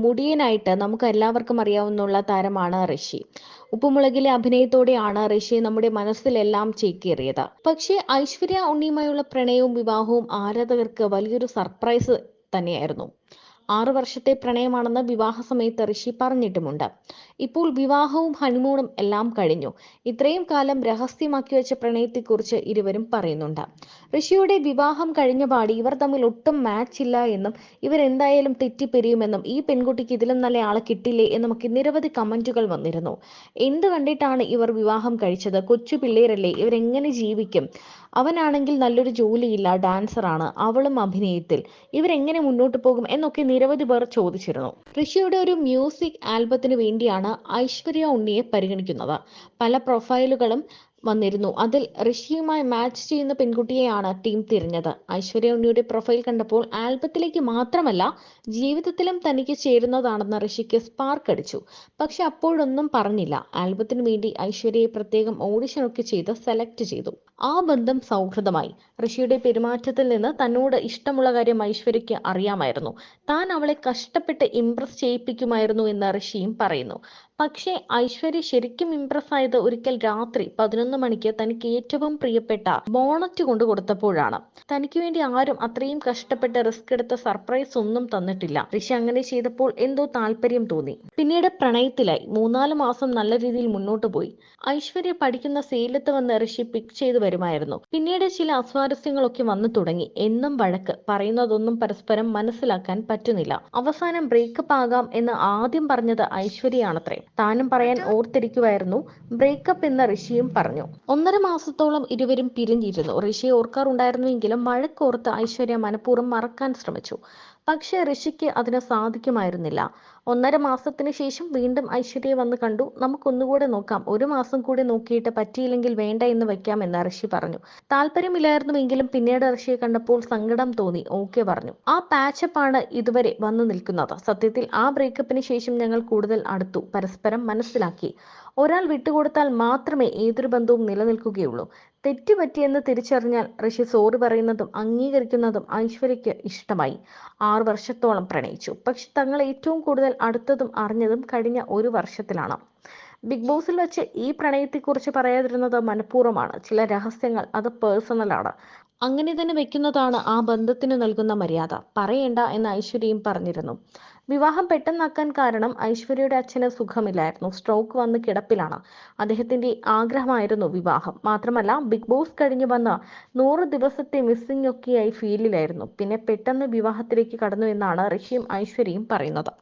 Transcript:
മുടിയനായിട്ട് നമുക്ക് എല്ലാവർക്കും അറിയാവുന്ന താരമാണ് ഋഷി. ഉപ്പുമുളകിലെ അഭിനയത്തോടെയാണ് ഋഷി നമ്മുടെ മനസ്സിലെല്ലാം ചേക്കേറിയത്. പക്ഷേ ഐശ്വര്യ ഉണ്ണിയുമായുള്ള പ്രണയവും വിവാഹവും ആരാധകർക്ക് വലിയൊരു സർപ്രൈസ് തന്നെയായിരുന്നു. 6 വർഷത്തെ പ്രണയമാണെന്ന് വിവാഹ സമയത്ത് ഋഷി പറഞ്ഞിട്ടുമുണ്ട്. ഇപ്പോൾ വിവാഹവും ഹണിമൂണും എല്ലാം കഴിഞ്ഞു. ഇത്രയും കാലം രഹസ്യമാക്കി വെച്ച പ്രണയത്തെക്കുറിച്ച് ഇരുവരും പറയുന്നുണ്ട്. ഋഷിയുടെ വിവാഹം കഴിഞ്ഞ പാടി ഇവർ തമ്മിൽ ഒട്ടും മാച്ച് ഇല്ല എന്നും ഇവരെന്തായാലും തെറ്റിപ്പിരിയുമെന്നും ഈ പെൺകുട്ടിക്ക് ഇതിലും നല്ല ആളെ കിട്ടില്ലേ എന്നുമൊക്കെ നിരവധി കമന്റുകൾ വന്നിരുന്നു. എന്ത് കണ്ടിട്ടാണ് ഇവർ വിവാഹം കഴിച്ചത്? കൊച്ചു പിള്ളേരല്ലേ, ഇവരെങ്ങനെ ജീവിക്കും? അവനാണെങ്കിൽ നല്ലൊരു ജോലിയില്ല, ഡാൻസറാണ്, അവളും അഭിനയത്തിൽ, ഇവരെങ്ങനെ മുന്നോട്ട് പോകും എന്നൊക്കെ നിരവധി പേർ ചോദിച്ചിരുന്നു. ഋഷിയുടെ ഒരു മ്യൂസിക് ആൽബത്തിന് വേണ്ടിയാണ് ഐശ്വര്യ ഉണ്ണിയെ പരിഗണിക്കുന്നത്. പല പ്രൊഫൈലുകളും വന്നിരുന്നു. അതിൽ ഋഷിയുമായി മാച്ച് ചെയ്യുന്ന പെൺകുട്ടിയെയാണ് ടീം തിരഞ്ഞത്. ഐശ്വര്യ ഉണ്ണിയുടെ പ്രൊഫൈൽ കണ്ടപ്പോൾ ആൽബത്തിലേക്ക് മാത്രമല്ല ജീവിതത്തിലും തനിക്ക് ചേരുന്നതാണെന്ന് ഋഷിക്ക് സ്പാർക്ക് അടിച്ചു. പക്ഷെ അപ്പോഴൊന്നും പറഞ്ഞില്ല. ആൽബത്തിന് വേണ്ടി ഐശ്വര്യയെ പ്രത്യേകം ഓഡിഷനൊക്കെ ചെയ്ത് സെലക്ട് ചെയ്തു. ആ ബന്ധം സൗഹൃദമായി. ഋഷിയുടെ പെരുമാറ്റത്തിൽ നിന്ന് തന്നോട് ഇഷ്ടമുള്ള കാര്യം ഐശ്വര്യയ്ക്ക് അറിയാമായിരുന്നു. താൻ അവളെ കഷ്ടപ്പെട്ട് ഇംപ്രസ് ചെയ്യിപ്പിക്കുമായിരുന്നു എന്ന് ഋഷിയും പറയുന്നു. പക്ഷേ ഐശ്വര്യ ശരിക്കും ഇംപ്രസ് ആയത് ഒരിക്കൽ രാത്രി 11 മണിക്ക് തനിക്ക് ഏറ്റവും പ്രിയപ്പെട്ട ബോണറ്റ് കൊണ്ടു കൊടുത്തപ്പോഴാണ്. തനിക്ക് വേണ്ടി ആരും അത്രയും കഷ്ടപ്പെട്ട് റിസ്ക് എടുത്ത സർപ്രൈസ് ഒന്നും തന്നിട്ടില്ല. ഋഷി അങ്ങനെ ചെയ്തപ്പോൾ എന്തോ താല്പര്യം തോന്നി. പിന്നീട് പ്രണയത്തിലായി. 3-4 മാസം നല്ല രീതിയിൽ മുന്നോട്ട് പോയി. ഐശ്വര്യ പഠിക്കുന്ന സേലത്ത് വന്ന് ഋഷി പിക്ക് ചെയ്തു വരുമായിരുന്നു. പിന്നീട് ചില അസ്വാരസ്യങ്ങളൊക്കെ വന്നു തുടങ്ങി. എന്നും വഴക്ക്, പറയുന്നതൊന്നും പരസ്പരം മനസ്സിലാക്കാൻ പറ്റുന്നില്ല. അവസാനം ബ്രേക്കപ്പ് ആകാം എന്ന് ആദ്യം പറഞ്ഞത് ഐശ്വര്യയാണത്രേ. താനും പറയാൻ ഓർത്തിരിക്കുവായിരുന്നു ബ്രേക്കപ്പ് എന്ന് ഋഷിയും പറഞ്ഞു. 1.5 മാസത്തോളം ഇരുവരും പിരിഞ്ഞിരുന്നു. ഋഷിയെ ഓർക്കാറുണ്ടായിരുന്നുവെങ്കിലും വഴക്കോർത്ത് ഐശ്വര്യ മനഃപൂർവ്വം മറക്കാൻ ശ്രമിച്ചു. പക്ഷേ ഋഷിക്ക് അതിന് സാധിക്കുമായിരുന്നില്ല. 1.5 മാസത്തിന് ശേഷം വീണ്ടും ഐശ്വര്യയെ വന്ന് കണ്ടു. നമുക്കൊന്നുകൂടെ നോക്കാം, 1 മാസം കൂടി നോക്കിയിട്ട് പറ്റിയില്ലെങ്കിൽ വേണ്ട എന്ന് വെക്കാം എന്ന് ഋഷി പറഞ്ഞു. താല്പര്യമില്ലായിരുന്നുവെങ്കിലും പിന്നീട് ഋഷിയെ കണ്ടപ്പോൾ സങ്കടം തോന്നി ഓക്കെ പറഞ്ഞു. ആ പാച്ചപ്പാണ് ഇതുവരെ വന്നു നിൽക്കുന്നത്. സത്യത്തിൽ ആ ബ്രേക്കപ്പിന് ശേഷം ഞങ്ങൾ കൂടുതൽ അടുത്തു, പരസ്പരം മനസ്സിലാക്കി. ഒരാൾ വിട്ടുകൊടുത്താൽ മാത്രമേ ഏതൊരു ബന്ധവും നിലനിൽക്കുകയുള്ളൂ. തെറ്റ് പറ്റിയെന്ന് തിരിച്ചറിഞ്ഞാൽ ഋഷി സോറി പറയുന്നതും അംഗീകരിക്കുന്നതും ഐശ്വര്യയ്ക്ക് ഇഷ്ടമായി. 6 വർഷത്തോളം പ്രണയിച്ചു. പക്ഷെ തങ്ങൾ ഏറ്റവും കൂടുതൽ അടുത്തതും അറിഞ്ഞതും കഴിഞ്ഞ 1 വർഷത്തിലാണ്. ബിഗ് ബോസിൽ വെച്ച് ഈ പ്രണയത്തെക്കുറിച്ച് പറയാതിരുന്നത് മനഃപൂർവ്വമാണ്. ചില രഹസ്യങ്ങൾ അത് പേഴ്സണലാണ്. അങ്ങനെ തന്നെ വെക്കുന്നതാണ് ആ ബന്ധത്തിന് നൽകുന്ന മര്യാദ. പറയേണ്ട എന്ന് ഐശ്വര്യയും പറഞ്ഞിരുന്നു. വിവാഹം പെട്ടെന്നാക്കാൻ കാരണം ഐശ്വര്യയുടെ അച്ഛന് സുഖമില്ലായിരുന്നു. സ്ട്രോക്ക് വന്ന് കിടപ്പിലാണ്. അദ്ദേഹത്തിന്റെ ആഗ്രഹമായിരുന്നു വിവാഹം. മാത്രമല്ല ബിഗ് ബോസ് കഴിഞ്ഞ് വന്ന് 100 ദിവസത്തെ മിസ്സിംഗ് ഒക്കെയായി ഫീലിലായിരുന്നു. പിന്നെ പെട്ടെന്ന് വിവാഹത്തിലേക്ക് കടന്നു എന്നാണ് ഋഷിയും ഐശ്വര്യയും പറയുന്നത്.